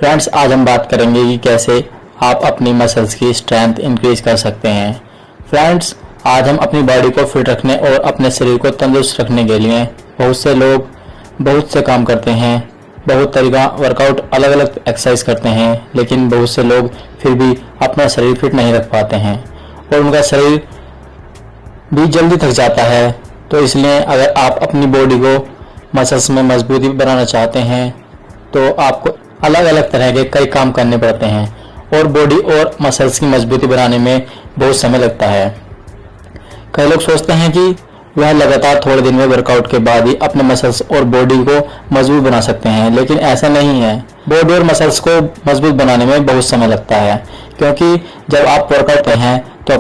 Friends, आज हम बात करेंगे कि कैसे आप अपनी मसल्स की स्ट्रेंथ इंक्रीज कर सकते हैं। फ्रेंड्स, आज हम अपनी बॉडी को फिट रखने और अपने शरीर को तंदुरुस्त रखने के लिए बहुत से लोग बहुत से काम करते हैं, बहुत तरीका वर्कआउट अलग अलग एक्सरसाइज करते हैं, लेकिन बहुत से लोग फिर भी अपना शरीर फिट नहीं रख पाते हैं और उनका शरीर भी जल्दी थक जाता है। तो इसलिए अगर आप अपनी बॉडी को मसल्स में मजबूती बनाना चाहते हैं तो आपको अलग अलग तरह के कई काम करने पड़ते हैं और बॉडी और मसल्स की मजबूती बनाने में बहुत समय लगता है। कई लोग सोचते हैं कि वह लगातार थोड़े दिन में वर्कआउट के बाद ही अपने मसल्स और बॉडी को मजबूत बना सकते हैं, लेकिन ऐसा नहीं है। बॉडी और मसल्स को मजबूत बनाने में बहुत समय लगता है, क्योंकि जब आप वर्कआउट करते हैं तो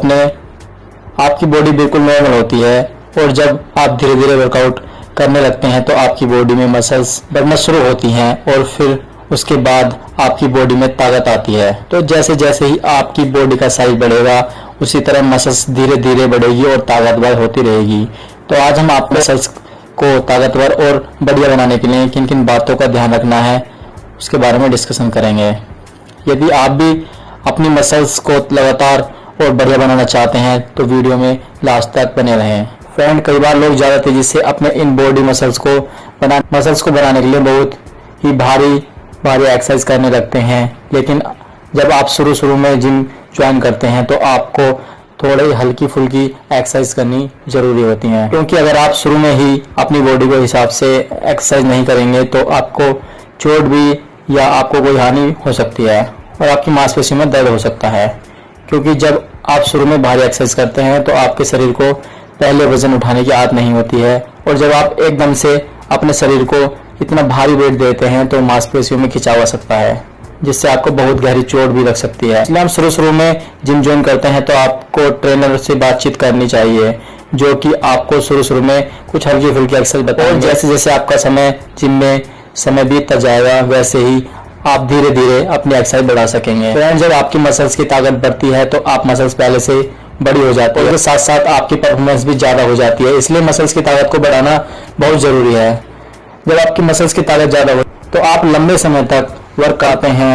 आपकी बॉडी बिल्कुल नॉर्मल होती है और जब आप धीरे धीरे वर्कआउट करने लगते हैं तो आपकी बॉडी में मसल्स बढ़ना शुरू होती हैं और फिर उसके बाद आपकी बॉडी में ताकत आती है। तो जैसे जैसे ही आपकी बॉडी का साइज बढ़ेगा उसी तरह मसल्स धीरे धीरे बढ़ेगी और ताकतवर होती रहेगी। तो आज हम आपको मसल्स को ताकतवर और बढ़िया बनाने के लिए किन किन बातों का ध्यान रखना है उसके बारे में डिस्कशन करेंगे। यदि आप भी अपनी मसल्स को लगातार और बढ़िया बनाना चाहते हैं तो वीडियो में लास्ट तक बने रहें। फ्रेंड, कई बार लोग ज़्यादा तेजी से अपने इन बॉडी मसल्स को बनाने के लिए बहुत ही भारी एक्सरसाइज करने लगते हैं, लेकिन जब आप शुरू में जिम ज्वाइन करते हैं तो आपको थोड़ी हल्की फुल्की एक्सरसाइज करनी जरूरी होती है, क्योंकि अगर आप शुरू में ही अपनी बॉडी को हिसाब से एक्सरसाइज नहीं करेंगे तो आपको चोट भी या आपको कोई हानि हो सकती है और आपकी मांसपेशियों में दर्द हो सकता है। क्योंकि जब आप शुरू में भारी एक्सरसाइज करते हैं तो आपके शरीर को पहले वजन उठाने की आदत नहीं होती है और जब आप एकदम से अपने शरीर को इतना भारी वेट देते हैं तो मांसपेशियों में खिंचाव आ सकता है, जिससे आपको बहुत गहरी चोट भी लग सकती है। इसलिए हम शुरू में जिम ज्वाइन करते हैं तो आपको ट्रेनर से बातचीत करनी चाहिए, जो कि आपको शुरू में कुछ हल्की फुल्की एक्सरसाइज बताएंगे और जैसे जैसे आपका जिम में समय बीतता जाएगा वैसे ही आप धीरे धीरे अपनी एक्सरसाइज बढ़ा सकेंगे। फ्रेंड्स, जब आपकी मसल्स की ताकत बढ़ती है तो आप मसल्स पहले से बड़ी हो जाती है और साथ साथ आपकी परफॉर्मेंस भी ज़्यादा हो जाती है। इसलिए मसल्स की ताकत को बढ़ाना बहुत ज़रूरी है। जब आपकी मसल्स की ताकत ज़्यादा हो तो आप लंबे समय तक वर्क करते हैं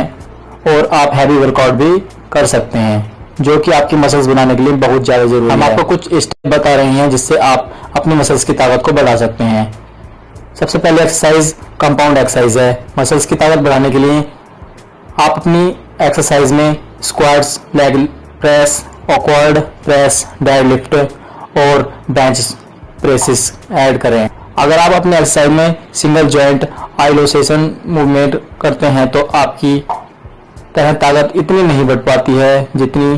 और आप हैवी वर्कआउट भी कर सकते हैं, जो कि आपकी मसल्स बनाने के लिए बहुत ज़्यादा जरूरी है। हम आपको कुछ स्टेप बता रहे हैं जिससे आप अपनी मसल्स की ताकत को बढ़ा सकते हैं। सबसे पहले एक्सरसाइज कंपाउंड एक्सरसाइज है। मसल्स की ताकत बढ़ाने के लिए आप अपनी एक्सरसाइज में squats, leg press, awkward press, deadlift और बेंच प्रेसेस ऐड करें। अगर आप अपने एक्सरसाइज में सिंगल जॉइंट आइसोलेशन मूवमेंट करते हैं तो आपकी तरह ताकत इतनी नहीं बढ़ पाती है जितनी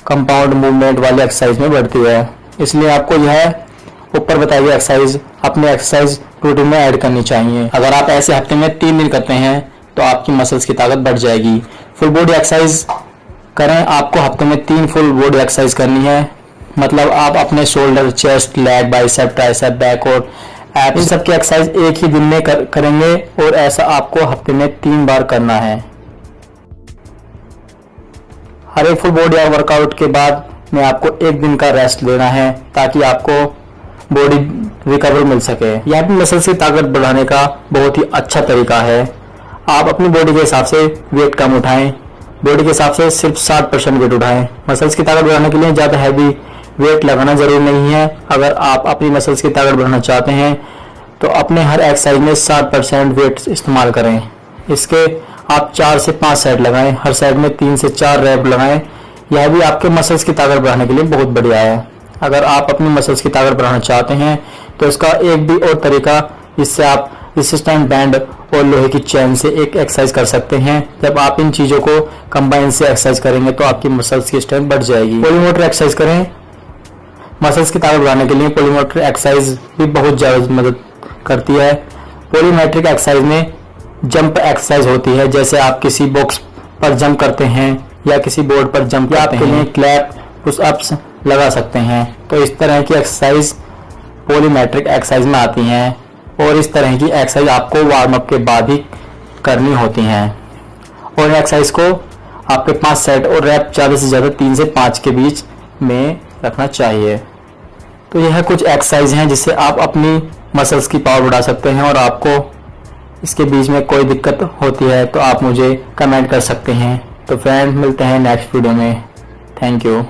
कंपाउंड मूवमेंट वाली एक्सरसाइज में बढ़ती है। इसलिए आपको यह ऊपर बताई गई एक्सरसाइज अपने एक्सरसाइज रूटीन में ऐड करनी चाहिए। अगर आप ऐसे हफ्ते में 3 दिन करते हैं तो आपकी मसल्स की ताकत बढ़ जाएगी। फुल बॉडी एक्सरसाइज करें। आपको हफ्ते में 3 फुल बॉडी एक्सरसाइज करनी है, मतलब आप अपने shoulder, chest, leg, bicep, tricep, back और एब्स, इन सब की एक्सरसाइज एक ही दिन में करेंगे और ऐसा आपको हफ्ते में 3 बार करना है। हर एक फुल बॉडी वर्कआउट के बाद में आपको 1 दिन का रेस्ट लेना है ताकि आपको बॉडी रिकवर मिल सके। यह भी मसल्स की ताकत बढ़ाने का बहुत ही अच्छा तरीका है। आप अपनी बॉडी के हिसाब से वेट कम उठाएं, बॉडी के हिसाब से सिर्फ 60% वेट उठाएं। मसल्स की ताकत बढ़ाने के लिए ज़्यादा हैवी वेट लगाना जरूरी नहीं है। अगर आप अपनी मसल्स की ताकत बढ़ाना चाहते हैं तो अपने हर एक्सरसाइज में 60% वेट इस्तेमाल करें। इसके आप 4 से 5 सेट लगाएं, हर साइड में 3 से 4 रैप लगाएं। यह भी आपके मसल्स की ताकत बढ़ाने के लिए बहुत बढ़िया है। अगर आप अपनी मसल्स की ताकत बढ़ाना चाहते हैं तो इसका एक भी और तरीका, जिससे आप रेसिस्टेंट बैंड और लोहे की चेन से एक एक्सरसाइज कर सकते हैं। जब आप इन चीज़ों को कंबाइन से एक्सरसाइज करेंगे तो आपकी मसल्स की स्ट्रेंथ बढ़ जाएगी। पोलीमोटर एक्सरसाइज करें। मसल्स की ताकत बढ़ाने के लिए पोलीमोटर एक्सरसाइज भी बहुत ज़्यादा मदद करती है। पोलीमेट्रिक एक्सरसाइज में जंप एक्सरसाइज होती है, जैसे आप किसी बॉक्स पर जंप करते हैं या किसी बोर्ड पर जंप करते हैं, क्लैप, पुशअप्स लगा सकते हैं। तो इस तरह की एक्सरसाइज पोलीमेट्रिक एक्सरसाइज में आती हैं और इस तरह की एक्सरसाइज आपको वार्म अप के बाद ही करनी होती हैं और एक्सरसाइज को आपके 5 सेट और रैप ज़्यादा से ज़्यादा 3 से 5 के बीच में रखना चाहिए। तो यह कुछ एक्सरसाइज हैं जिससे आप अपनी मसल्स की पावर बढ़ा सकते हैं और आपको इसके बीच में कोई दिक्कत होती है तो आप मुझे कमेंट कर सकते हैं। तो फ्रेंड, मिलते हैं नेक्स्ट वीडियो में। Thank you.